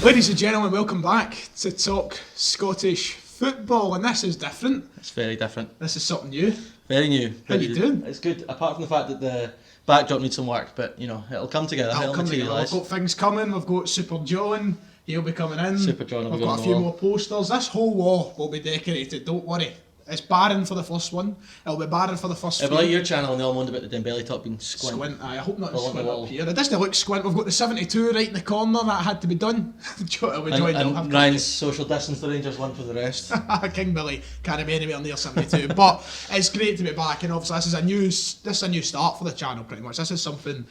Ladies and gentlemen, welcome back to Talk Scottish Football, and this is different. It's very different. This is something new. Very new. How you doing? It's good, apart from the fact that the backdrop needs some work, but you know, it'll come together. It'll come together. We've got things coming. We've got Super John. He'll be coming in. Super John will We've be got on a the few wall. more posters. This whole wall will be decorated. Don't worry. It's barren for the first one. It'll be barren for the first It'll few. be like your channel and they all moaned about the Dembele top being squint. I hope not Along the squint wall. up here. It doesn't look squint. We've got the 72 right in the corner that had to be done. And Ryan's social distance the Rangers one for the rest. King Billy can't be anywhere near 72. But it's great to be back, and obviously this is a new start for the channel pretty much. This is something.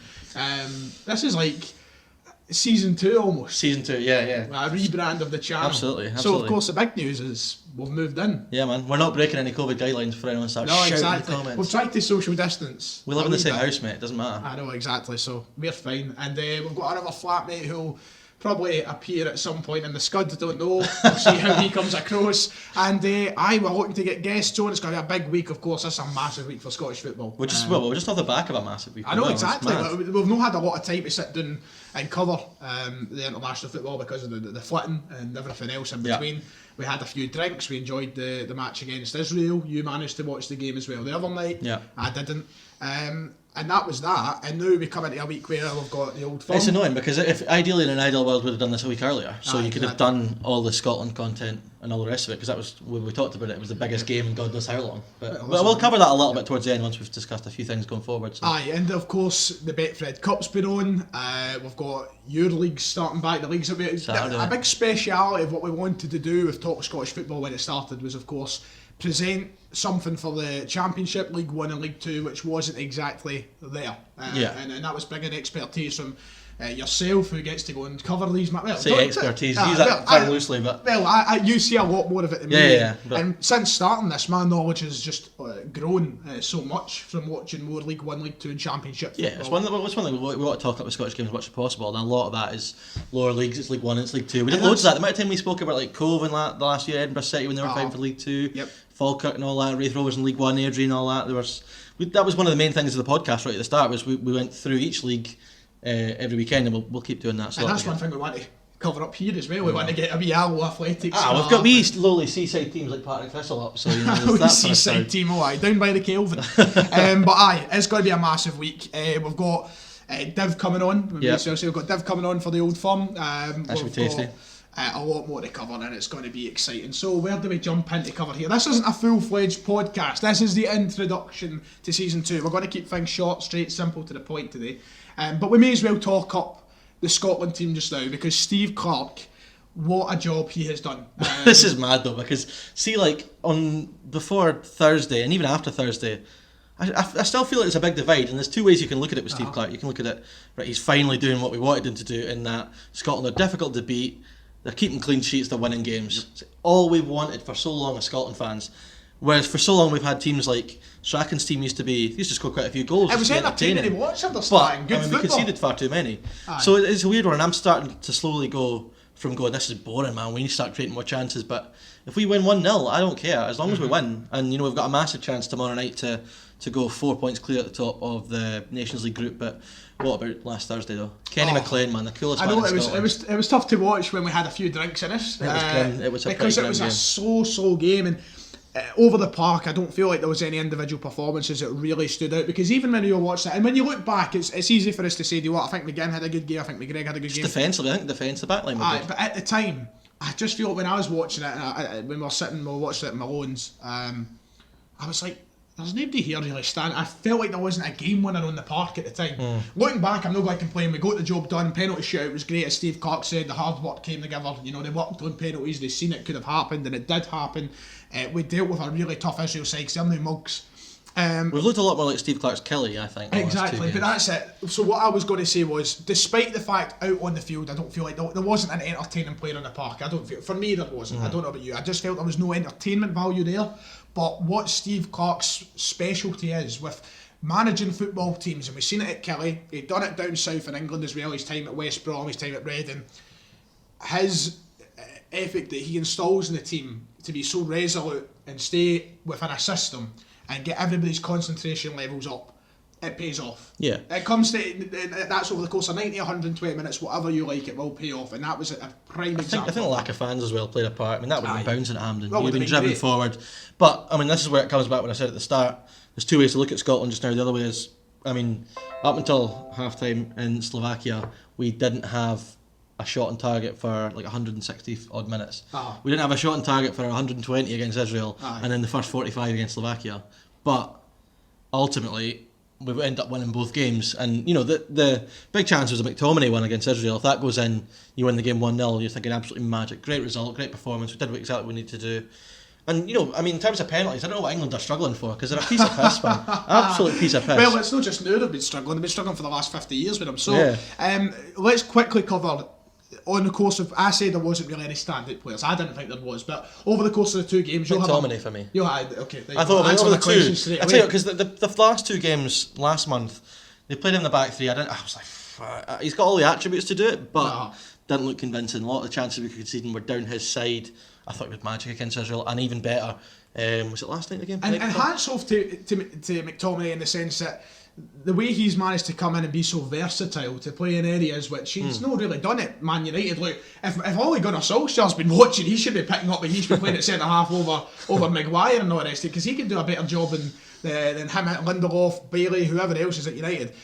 This is like season 2 almost. Season 2, yeah. A rebrand of the channel. Absolutely. So of course the big news is we've moved in. Yeah, man. We're not breaking any COVID guidelines for anyone to start shouting in the comments. We've tried to social distance. We live in the same house, mate. It doesn't matter. I know, exactly. So we're fine. And we've got another flatmate who'll probably appear at some point in the Scud. Don't know. We'll see how he comes across. And we're looking to get guests on. It's going to be a big week, of course. This is a massive week for Scottish football. We're just off the back of a massive week. I know, exactly. It's mad. We've not had a lot of time to sit down and cover the international football because of the flitting and everything else in between. We had a few drinks. We enjoyed the match against Israel. You managed to watch the game as well the other night. Yeah. I didn't. And that was that. And now we come into a week where we've got the old firm. It's annoying because if ideally in an ideal world we'd have done this a week earlier, so you could have exactly. done all the Scotland content and all the rest of it, because that was when we talked about it. It was the biggest game in God knows how long. But we'll cover that a little bit towards the end once we've discussed a few things going forward. So. Aye, and of course the Betfred Cup's been on. We've got your leagues starting back. The leagues a big speciality of what we wanted to do with Talk Scottish Football when it started was, of course, present something for the Championship, League 1 and League 2, which wasn't exactly there. And that was bringing expertise from yourself, who gets to go and cover these matches. Say expertise, use that very loosely, but... Well, you see a lot more of it than me. And since starting this, my knowledge has just grown so much from watching more League 1, League 2 and Championship football. Yeah, it's one thing we want to talk about Scottish games as much as possible, and a lot of that is lower leagues. It's League 1, it's League 2. We did loads of that. The amount of time we spoke about like Cove in the last year, Edinburgh City when they were fighting for League 2, Falkirk and all that, Wraith Rovers in League 1, Airdrie and all that. That was one of the main things of the podcast right at the start, was we went through each league every weekend, and we'll keep doing that. And that's one thing we want to cover up here as well. We want to get a wee Allo Athletics. We've got wee lowly seaside teams like Partick Thistle up, so you know, there's that seaside team, down by the Kelvin. But it's going to be a massive week. We've got Div coming on. We've got Div coming on for the old firm. That should be tasty. A lot more to cover, and it's going to be exciting. So where do we jump into cover here? This isn't a full-fledged podcast. This is the introduction to season 2. We're going to keep things short, straight, simple, to the point today. But we may as well talk up the Scotland team just now, because Steve Clarke, what a job he has done. This is mad though, because see, like before Thursday and even after Thursday, I still feel like there's a big divide, and there's two ways you can look at it with Steve Clarke. You can look at it, right, he's finally doing what we wanted him to do, in that Scotland are difficult to beat, they're keeping clean sheets, they're winning games. It's all we've wanted for so long as Scotland fans. Whereas for so long we've had teams like Strachan's team used to score quite a few goals. It was entertaining to watch at the start. But we conceded far too many. So it's a weird one, and I'm starting to slowly go from going, this is boring, man, we need to start creating more chances. But if we win 1-0, I don't care, as long as we win. And you know, we've got a massive chance tomorrow night to go 4 points clear at the top of the Nations League group. But what about last Thursday though? Kenny McLean, man, the coolest man in Scotland. It was tough to watch when we had a few drinks in us. It was because it was a so game, and over the park, I don't feel like there was any individual performances that really stood out, because even when you watch it, and when you look back, it's easy for us to say, do you know what, I think McGinn had a good game, I think McGregor had a good game. Defensively, I think the backline was good. But at the time, I just feel like when I was watching it, and when we were watching it in Malone's, I was like, there's nobody here really standing. I felt like there wasn't a game winner on the park at the time. Looking back, I'm not going to complain. We got the job done. Penalty shootout was great, as Steve Clarke said. The hard work came together. You know, they worked on penalties. They seen it could have happened, and it did happen. We dealt with a really tough Israel side, because they're no mugs. We've looked a lot more like Steve Clarke's Kelly, I think. Exactly, but that's it. So what I was going to say was, despite the fact out on the field, I don't feel like there wasn't an entertaining player in the park. For me, there wasn't. I don't know about you. I just felt there was no entertainment value there. But what Steve Clarke's specialty is with managing football teams, and we've seen it at Kelly, he'd done it down south in England as well, his time at West Brom, his time at Reading, his ethic that he installs in the team to be so resolute and stay within a system and get everybody's concentration levels up it pays off. Yeah. It comes to, that's over the course of 90, 120 minutes, whatever you like, it will pay off. And that was a prime example. I think the lack of fans as well played a part. I mean, that would have been bouncing at Hampden. You'd have been driven great. forward. But, I mean, this is where it comes back when I said at the start, there's two ways to look at Scotland just now. The other way is, I mean, up until half-time in Slovakia, we didn't have a shot on target for like 160 odd minutes. We didn't have a shot on target for 120 against Israel, and then the first 45 against Slovakia. But ultimately, we end up winning both games. And you know, the big chance was a McTominay one against Israel. If that goes in, you win the game 1-0. You're thinking absolutely magic, great result, great performance. We did exactly what we need to do. And, you know, I mean, in terms of penalties, I don't know what England are struggling for, because they're a piece of piss, man. Absolute piece of piss. Well, it's not just now they've been struggling for the last 50 years with them. So, let's quickly cover, on the course of, I said there wasn't really any standout players. I didn't think there was, but over the course of the two games, McTominay for me. Okay. I thought over the two. I tell you, because the the last two games last month, they played in the back three. I was like, he's got all the attributes to do it, but didn't look convincing. A lot of the chances we could concede were down his side. I thought he was magic against Israel, and even better. Was it last night the game? And hats off to McTominay in the sense that the way he's managed to come in and be so versatile to play in areas which he's not really done at Man United. Like if Ole Gunnar Solskjaer's been watching, he should be picking up, but he's been playing at centre half over Maguire and all the rest, because he can do a better job than him, Lindelof, Bailey, whoever else is at United.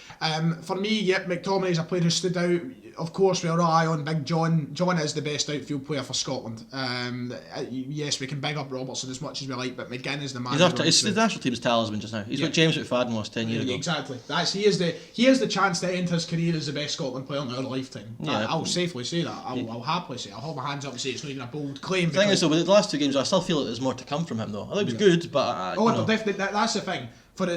For me, McTominay's a player who stood out. Of course, we rely on Big John. John is the best outfield player for Scotland. Yes, we can big up Robertson as much as we like, but McGinn is the man. He's the national team's talisman just now. He's what James McFadden was 10 years ago. Exactly. He has the chance to end his career as the best Scotland player in our lifetime. Yeah. I'll safely say that. I'll happily say it. I'll hold my hands up and say it's not even a bold claim. The thing is, though, with the last two games, I still feel like there's more to come from him, though. I think he was good, but... definitely. That's the thing. For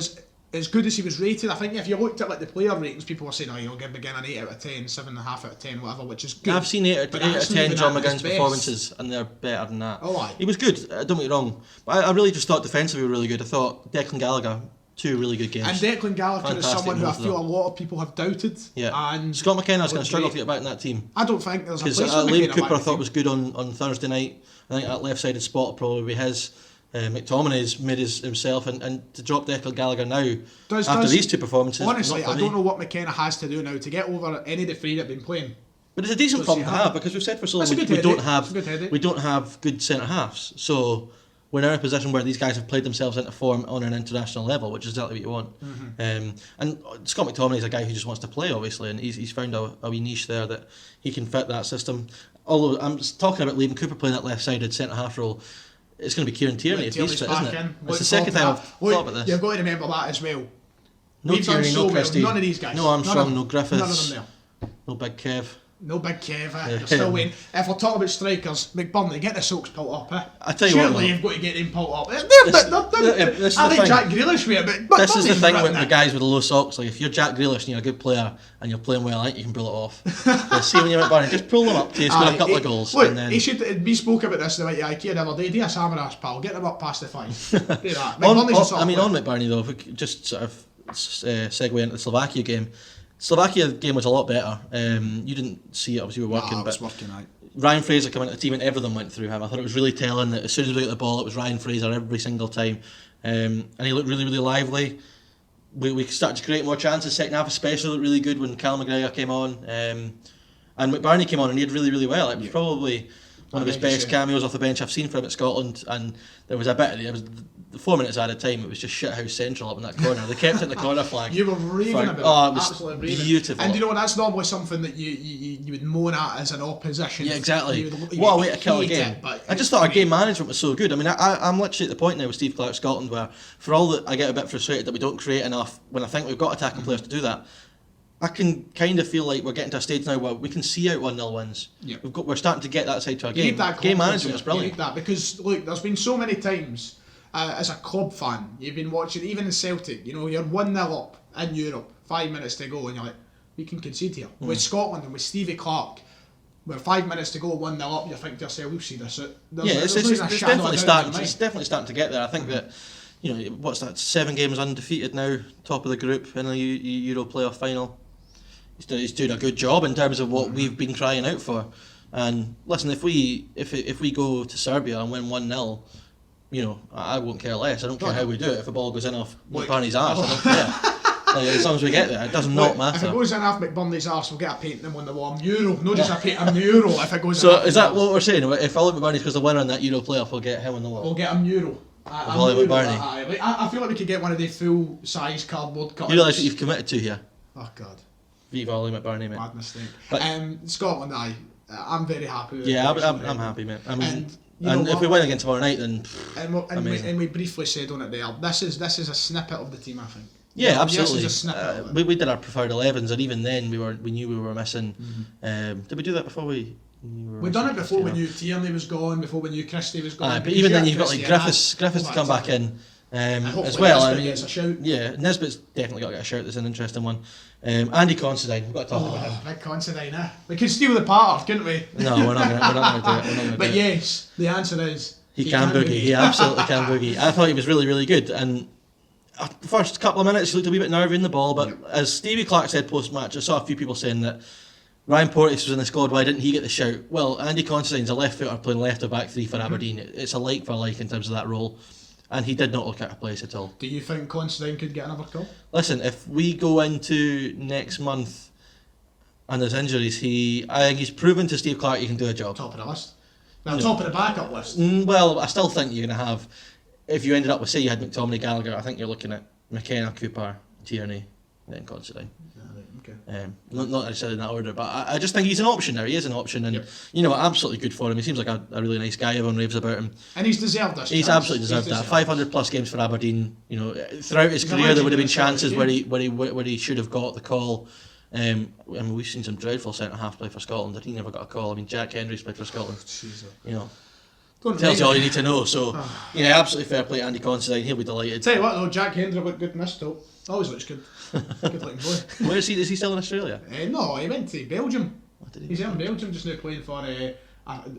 as good as he was rated, I think if you looked at like the player ratings, people were saying, you'll give McGinn an 8 out of 10, 7.5 out of 10, whatever, which is good. I've seen 8 out of 10 John McGinn's performances, and they're better than that. He was good, don't get me wrong. But I really just thought defensively we were really good. I thought Declan Gallagher, 2 really good games. And Declan Gallagher is someone who I feel a lot of people have doubted. Yeah. And Scott McKenna's going to struggle to get back in that team. I don't think there's a place for for Liam Cooper I thought was good on Thursday night. I think that left-sided spot will probably be his. McTominay's made himself, and to drop Declan Gallagher now after these two performances. Honestly, I don't know what McKenna has to do now to get over any of the three that have been playing. But it's a decent problem to have, because we've said for so long we don't have good centre halves. So we're now in a position where these guys have played themselves into form on an international level, which is exactly what you want. Mm-hmm. And Scott McTominay is a guy who just wants to play, obviously, and he's found a wee niche there that he can fit that system. Although I'm just talking about Liam Cooper playing that left-sided centre half role. It's going to be Kieran Tierney if he's fit, isn't it? It's the second time I've thought about this. You've got to remember that as well. No Tierney, no Christie. None of these guys. No Armstrong, no Griffiths. None of them there. No Big Kev. No Big Kev, You're still waiting. If we're talking about strikers, McBurney, get the Soaks pulled up, I tell you what, surely you've got to get him pulled up. I think Jack Grealish with it, but this is the thing with the guys with the low socks. Like, if you're Jack Grealish and you're a good player and you're playing well, I think you can pull it off. See when you're McBurney, just pull them up till you score a couple of goals. Look, and then... we spoke about this about IKEA the other day. Do a Samaras, pal. Get them up past the 5. Do that. on McBurney though, if we could just sort of segue into the Slovakia game. Slovakia game was a lot better. You didn't see it, obviously you were working. I was working, right. Ryan Fraser coming into the team and everything went through him. I thought it was really telling that as soon as we got the ball, it was Ryan Fraser every single time. And he looked really, really lively. We started to create more chances. Second half especially looked really good when Cal McGregor came on. And McBurney came on and he did really, really well. It was probably one of his best cameos off the bench I've seen from him at Scotland. And there was a bit, the 4 minutes added time, it was just shithouse central up in that corner. They kept it in the corner flag. You were raving about it. It was absolutely raving. Beautiful. And you know, that's normally something that you would moan at as an opposition. Yeah, exactly. What a way to kill a game. I just thought our game management was so good. I mean, I'm literally at the point now with Steve Clarke Scotland where, for all that I get a bit frustrated that we don't create enough when I think we've got attacking players to do that, I can kind of feel like we're getting to a stage now where we can see out 1-0 wins. Yeah. We're starting to get that side to our game. Game management is brilliant. You need that, because look, there's been so many times as a club fan, you've been watching, even in Celtic, you know, you're 1-0 up in Europe, 5 minutes to go, and you're like, we can concede here. With Scotland and with Stevie Clarke, where 5 minutes to go, 1-0 up, you think to yourself, we'll see this. It's definitely starting to get there. I think that, you know, what's that, 7 games undefeated now, top of the group in a Euro playoff final. He's doing a good job in terms of what we've been crying out for. And listen, if we go to Serbia and win 1-0, you know, I won't care less. I don't care how we do it. If the ball goes in off McBurney's arse, I don't care. Like, as long as we get there, it does not matter. If it goes in half McBurney's arse, we'll get a painting on the wall, a mural, not just a mural. If it goes. So is that what we're saying? If Ollie McBurney's because the winner in that Euro playoff, we'll get him on the wall. We'll get a mural. Ollie McBurney. I feel like we could get one of the full-size cardboard cutters. You realise what you've committed to here? Oh God. Viva Ollie McBurney, mate. Bad mistake. But, Scotland, I'm very happy with it. Yeah, I'm happy, mate. I mean, and if we win again tomorrow night, then and we briefly said on it there, this is a snippet of the team, I think. Yeah, absolutely. This is a snippet of it. We did our preferred 11s, and even then we knew we were missing. Did we do that before we? We've done it before. We knew Tierney was gone, before we knew Christie was gone. But even then, you've got like Griffiths to come back in as well. I mean, gets a shout. Yeah, Nesbitt's definitely got to get a shout. That's an interesting one. Andy Considine, we've got to talk about him. Big Considine, we could steal the part, couldn't we? No, we're not going to do it. But yes, the answer is he can boogie. He absolutely can boogie. I thought he was really, really good. And the first couple of minutes, he looked a wee bit nervy in the ball. But as Stevie Clark said post-match, I saw a few people saying that Ryan Porteous was in the squad, why didn't he get the shout? Well, Andy Considine's a left footer playing left of back three for Aberdeen. It's a like for like in terms of that role. And he did not look out of place at all. Do you think Considine could get another call? Listen, if we go into next month and there's injuries, I think he's proven to Steve Clark he can do a job. Top of the list. Well, top of the backup list. Well, I still think you're going to have, if you ended up with, say you had McTominay, Gallagher, I think you're looking at McKenna, Cooper, Tierney, then Considine. Okay. Not necessarily in that order, but I just think he's an option now. He is an option, and you know, absolutely good for him. He seems like a really nice guy. Everyone raves about him, and he's deserved this. He's absolutely deserved that. 500 plus games for Aberdeen. You know, throughout his career there would have been chances where he should have got the call. I mean, we've seen some dreadful centre half play for Scotland that he never got a call. I mean, Jack Hendry's played for Scotland. You know. Tells you all you need to know. So, yeah, absolutely fair play to Andy Considine. He'll be delighted. Tell you what though, Jack Hendry looked good in this though. Always looks good. Good looking boy. Where is he? Is he still in Australia? No, he went to Belgium. What did he He's in Belgium just now playing for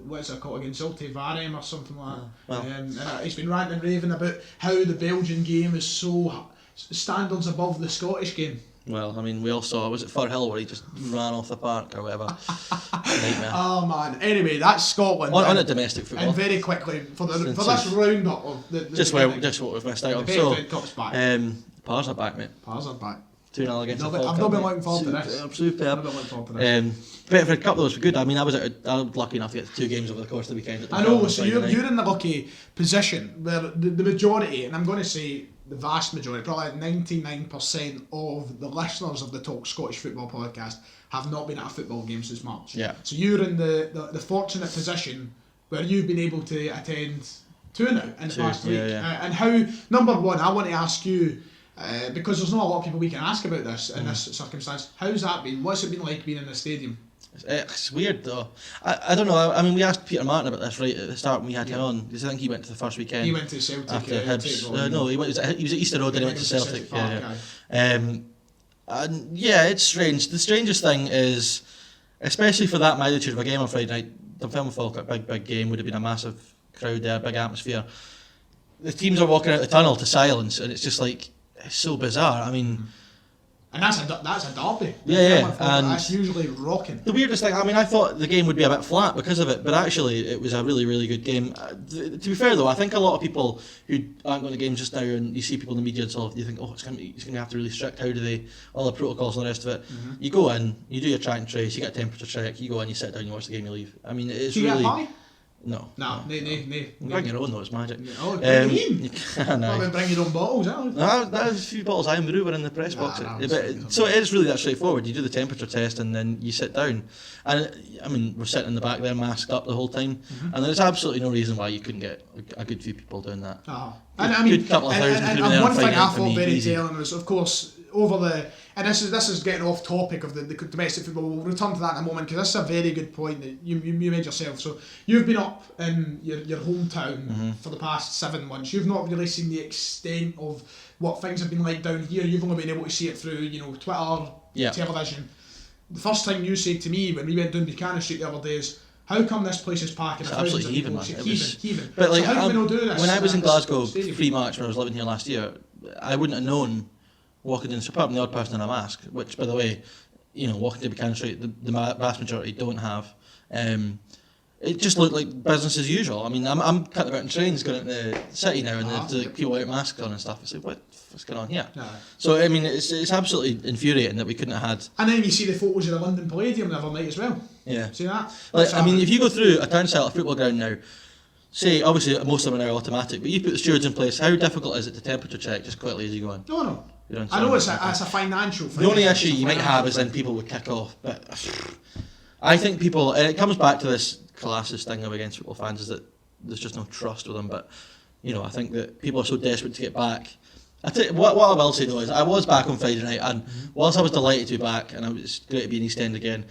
what's it called again, Zulte Varem or something like that. Well. And he's been ranting and raving about how the Belgian game is so standards above the Scottish game. Well, I mean, we all saw, was it Fir Hill where he just ran off the park or whatever? Nightmare. Oh man. Anyway, that's Scotland. On a domestic football. And very quickly for this roundup of the just what we've missed out on. So, back. Pars are back, mate. Pars are back. 2-0 against the I've not been looking forward to this. Superb. Betfred, a couple of those were good. I mean, I was lucky enough to get 2 games over the course of the weekend. I know, so you're in the lucky position where the majority, and I'm going to say the vast majority, probably 99% of the listeners of the Talk Scottish Football podcast have not been at a football game since March. Yeah. So you're in the fortunate position where you've been able to attend 2 now in the past week. Yeah. And how, number one, I want to ask you, because there's not a lot of people we can ask about this in this circumstance, how's that been? What's it been like being in the stadium? It's weird though. I don't know. I mean, we asked Peter Martin about this right at the start when we had him on, because I think he went to the first weekend. He went to Celtic after Hibs. No, he was at Easter Road, then he went to Celtic. And yeah, it's strange. The strangest thing is, especially for that magnitude of a game on Friday night, Dunfermline Falkirk, big game, would have been a massive crowd there, big atmosphere. The teams are walking out the tunnel to silence, and it's just like, it's so bizarre. I mean, and that's a derby. And that's usually rocking. The weirdest thing, I mean, I thought the game would be a bit flat because of it, but actually it was a really, really good game. To be fair though, I think a lot of people who aren't going to games just now, and you see people in the media and so on, you think, oh, it's going to have to really strict. How do they? All the protocols and the rest of it. You go in, you do your track and trace, you get a temperature check, you go in, you sit down, you watch the game, you leave. I mean, it's do you really. Get high? No. Bring your own though, it's magic. Oh, you no. Bring your own bottles, There's a few bottles Iron Brew were in the press box. So it is really that straightforward. You do the temperature test and then you sit down. And I mean, we're sitting in the back there masked up the whole time. And there's absolutely no reason why you couldn't get a good few people doing that. And I mean, good couple of thousand and one thing I thought very telling was, of course, over the, and this is getting off topic of the domestic football. We'll return to that in a moment, because this is a very good point that you made yourself. So you've been up in your hometown for the past 7 months. You've not really seen the extent of what things have been like down here. You've only been able to see it through, Twitter, television. The first thing you said to me when we went down Buchanan Street the other day is, how come this place is packing? It's absolutely heaving, man. Heaving. But like, so how do we not do this? When I was in Glasgow pre-match, when I was living here last year, I wouldn't have known walking in the apart from the odd person in a mask, which, by the way, walking to Buchanan Street, the vast majority don't have. it just looked like business as usual. I mean, I'm cutting about in trains going into the city now, and the people without masks on and stuff. It's like, what's going on here? So I mean, it's absolutely infuriating that we couldn't have had. And then you see the photos of the London Palladium the other night as well. Yeah. See that? Like, I mean, if you go through a town centre football ground now, say obviously most of them are now automatic, but you put the stewards in place. How difficult is it to temperature check just quickly as you go on? No. I know it's a financial thing. The only issue you might have is then people would kick off, but I think people, and it comes back to this classist thing of against football fans, is that there's just no trust with them. But I think that people are so desperate to get back. I tell you, what I will say though is I was back on Friday night, and whilst I was delighted to be back, and it was great to be in East End again,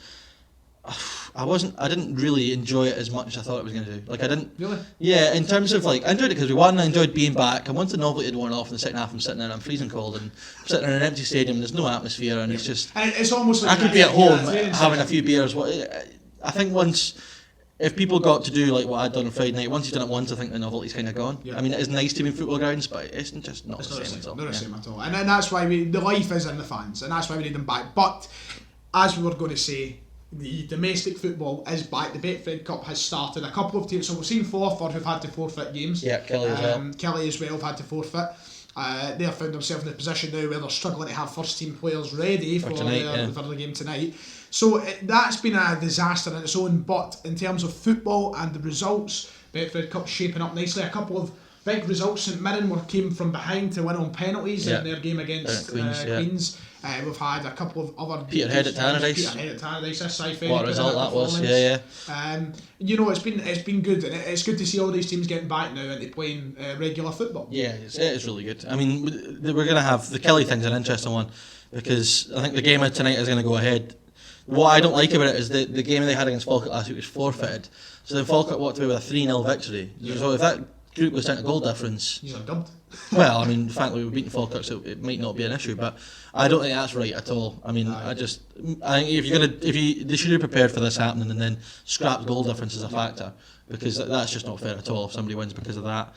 I didn't really enjoy it as much as I thought it was going to do. Like, I didn't. Really? Yeah, in terms of, like, I enjoyed it because we won, I enjoyed being back, and once the novelty had worn off in the second half, I'm sitting there and I'm freezing cold, and I'm sitting in an empty stadium, and there's no atmosphere, and it's just. And it's almost like I could be at home having a few beers. I think if people got to do like what I'd done on Friday night, once you've done it once, I think the novelty's kind of gone. Yeah. I mean, it is nice to be in football grounds, but it's just not the same at all. Not the same at all. And that's why the life is in the fans, and that's why we need them back. But as we were going to say, the domestic football is back. The Betfred Cup has started. A couple of teams, so we've seen Forfar who've had to forfeit games. Yeah, Kelly as well. Kelly as well have had to forfeit. They have found themselves in a position now where they're struggling to have first team players ready for the game tonight. So that's been a disaster in its own, but in terms of football and the results, Betfred Cup shaping up nicely. A couple of big results. St Mirren came from behind to win on penalties in their game against Queens. We've had a couple of other Peterhead at Tannadice. What a result that was! Yeah. It's been good, and it's good to see all these teams getting back now into playing regular football. Yeah, it is really good. I mean, we're going to have the Kelly thing's an interesting one because I think the game of tonight is going to go ahead. What I don't like about it is the game they had against Falkirk last week was forfeited, so then Falkirk walked away with a 3-0 victory. Yeah. So if that group was down to goal difference, you're dubbed. Well, I mean, frankly, we've beaten Falkirk, so it might not be an issue, but I don't think that's right at all. I mean, I think they should have prepared for this happening and then scrapped goal difference as a factor, because that's just not fair at all if somebody wins because of that.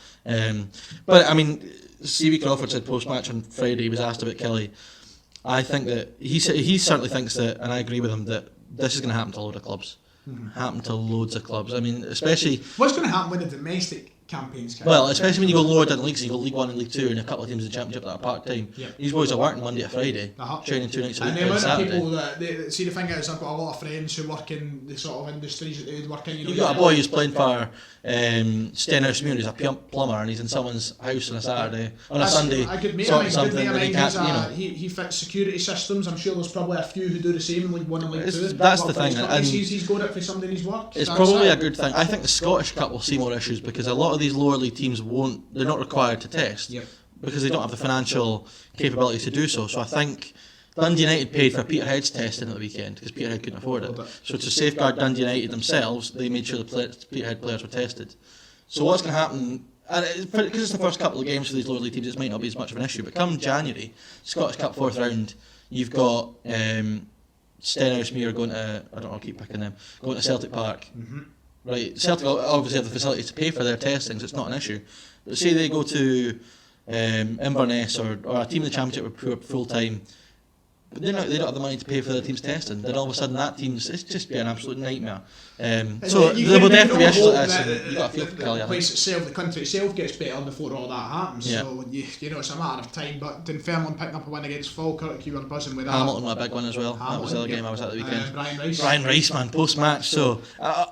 But I mean, C.V. Crawford said post-match on Friday, he was asked about Kelly. I think that he certainly thinks that, and I agree with him, that this is going to happen to a load of clubs. Happen to loads of clubs. I mean, especially what's going to happen with the domestic campaigns. Well, especially when you go lower down leagues, you go League 1 and League 2, and a couple of teams in the Championship that are part-time. Yeah. These boys are working Monday to Friday, training 2 nights a week. And the amount of people that see, the thing is, I've got a lot of friends who work in the sort of industries that they work in. You've got a boy who's playing for Stenhouse Muir, who's a plumber, and he's in someone's house on a Saturday, on a Sunday, sorting something that he can't, he fits security systems. I'm sure there's probably a few who do the same in League 1 and League 2. That's the thing. And he's got it for something he's worked. It's probably a good thing. I think the Scottish Cup will see more issues because a lot of these lower league teams they're not required to test because they don't have the financial capability to do so. So I think Dundee United paid for Peterhead's testing at the weekend because Peterhead couldn't afford it. So to safeguard Dundee United themselves, they made sure the Peterhead players were tested. So what's going to happen, and because it's the first couple of games for these lower league teams, it might not be as much of an issue, but come January, Scottish Cup 4th round, you've got Stenhouse Muir going to, I don't know, I'll keep picking them, going to Celtic Park. Right, Celtic obviously have the facility to pay for their testings, it's not an issue. But say they go to Inverness or a team in the Championship with poor full time, but they don't have the money to pay for their team's testing, then all of a sudden that team's, it's just be an absolute nightmare. So there will definitely be issues like this, and you've got to feel for Kelly. The place itself, the country itself gets better before all that happens, so it's a matter of time. But Dunfermline picking up a win against Falkirk, you were buzzing with that. Hamilton won a big one as well. That was the other game I was at the weekend. Brian Rice, man, post-match. So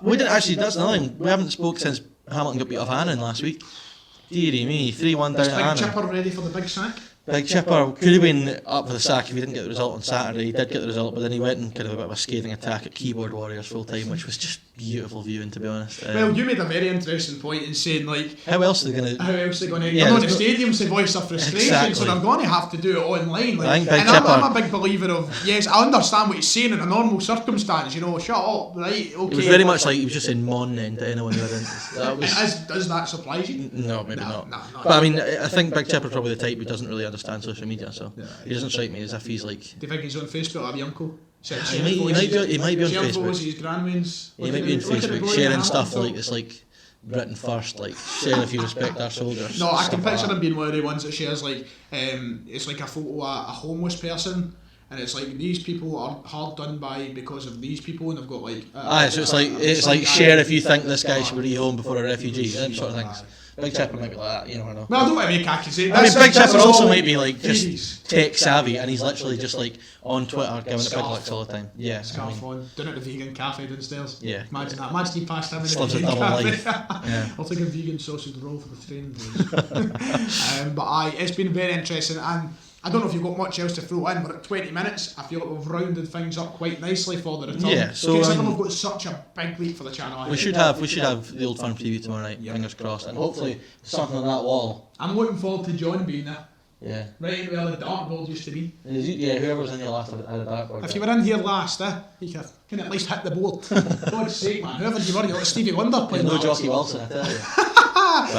we didn't actually, that's another thing, we haven't spoke since Hamilton got beat off Annan last week. Deary me, 3-1 down at Annan. Big Chipper ready for the big sack? Big Chipper could have been up for the sack if he didn't get the result on Saturday. He did get the result, but then he went and kind of a bit of a scathing attack at Keyboard Warriors full time, which was just beautiful viewing, to be honest. Well, you made a very interesting point in saying, like, how else are they going to? They're not in the stadiums to voice their frustration, so they're going to have to do it online. Like, I think Big Chipper, I'm a big believer of, yes, I understand what he's saying in a normal circumstance. Shut up, right? Okay. It was very much like he was just saying "mon" then to anyone who didn't. Does that surprise you? No, maybe not. But I mean, I think Big Chipper's probably the type who doesn't really understand social media. So he doesn't strike me as if he's like. Do you think he's on Facebook or uncle? He might be on Facebook. He might be on Facebook sharing stuff like it's like Britain first, like sharing if you respect our soldiers. No, I can picture him being one of the ones that shares like it's like a photo of a homeless person. and it's like these people are hard done by because of these people, and they've got like. So it's like share if you think this guy should be rehome before a refugee, them sort of things. Big Chipper might be like that, you never know. No, I don't want to make accusations. I mean, Big Chipper also might be like just tech savvy, and he's literally just like on Twitter giving it big licks all the time. Yeah, Scarf on, down at the vegan cafe downstairs. Yeah, imagine that. Imagine he passed him in Just the lives a vegan double cafe. life. I'll take a vegan sausage roll for the training days. But it's been very interesting, and I don't know if you've got much else to throw in, but at 20 minutes, I feel like we've rounded things up quite nicely for the return. Yeah, so considering we've got such a big week for the channel. We should have the Old Firm preview tomorrow night. Fingers crossed, and hopefully something on that wall. I'm looking forward to John being there. Yeah. Right where the dartboard used to be. Yeah, whoever's in here last had a dartboard. If you were in here last, you can at least hit the board. God's sake, man. Whoever you were, you're like Stevie Wonder playing. No Jockey Wilson, I tell you.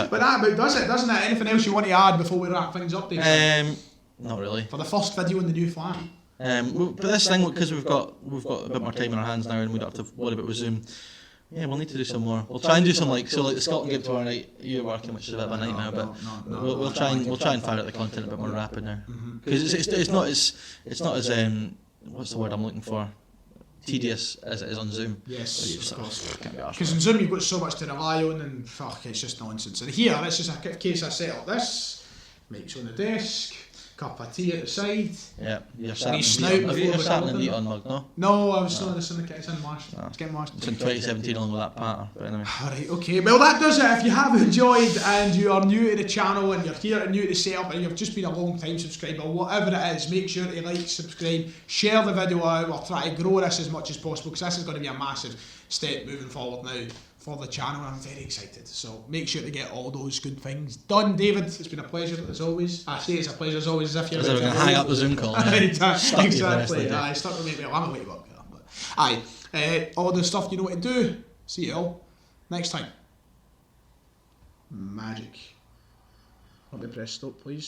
But that about does it, doesn't it? Anything else you want to add before we wrap things up, Dave? Not really. For the first video in the new flat. But this thing, because we've got a bit more time in our hands now, and we don't have to worry about with Zoom. Yeah, we'll need to do some more. We'll try and do some like the Scotland game tomorrow night. You're working, which is a bit of a nightmare, but we'll try and fire out the content a bit more rapid now. Because it's not as what's the word I'm looking for? Tedious as it is on Zoom. Yes, of course. Because on Zoom you've got so much to rely on, and fuck, it's just nonsense. And here, it's just a case I set up this, mic's on the desk, cup of tea at the side. Yeah, you're sat in the Eton mug, no? No, I was still in the syndicate. It's in March. It's getting washed. It's in 2017 along with that pattern. But anyway. Alright, okay. Well, that does it. If you have enjoyed and you are new to the channel and you're here and new to setup and you've just been a long time subscriber, whatever it is, make sure to like, subscribe, share the video out. We'll try to grow this as much as possible because this is going to be a massive step moving forward now for the channel, and I'm very excited. So make sure to get all those good things done. David, it's been a pleasure as always. I say it's a pleasure as always as if you're going to hang up the Zoom call. Exactly. Aye, stuck with me. Well, I'm a late worker, but aye, all the stuff you know what to do. See you all next time. Magic. Let me press stop, please.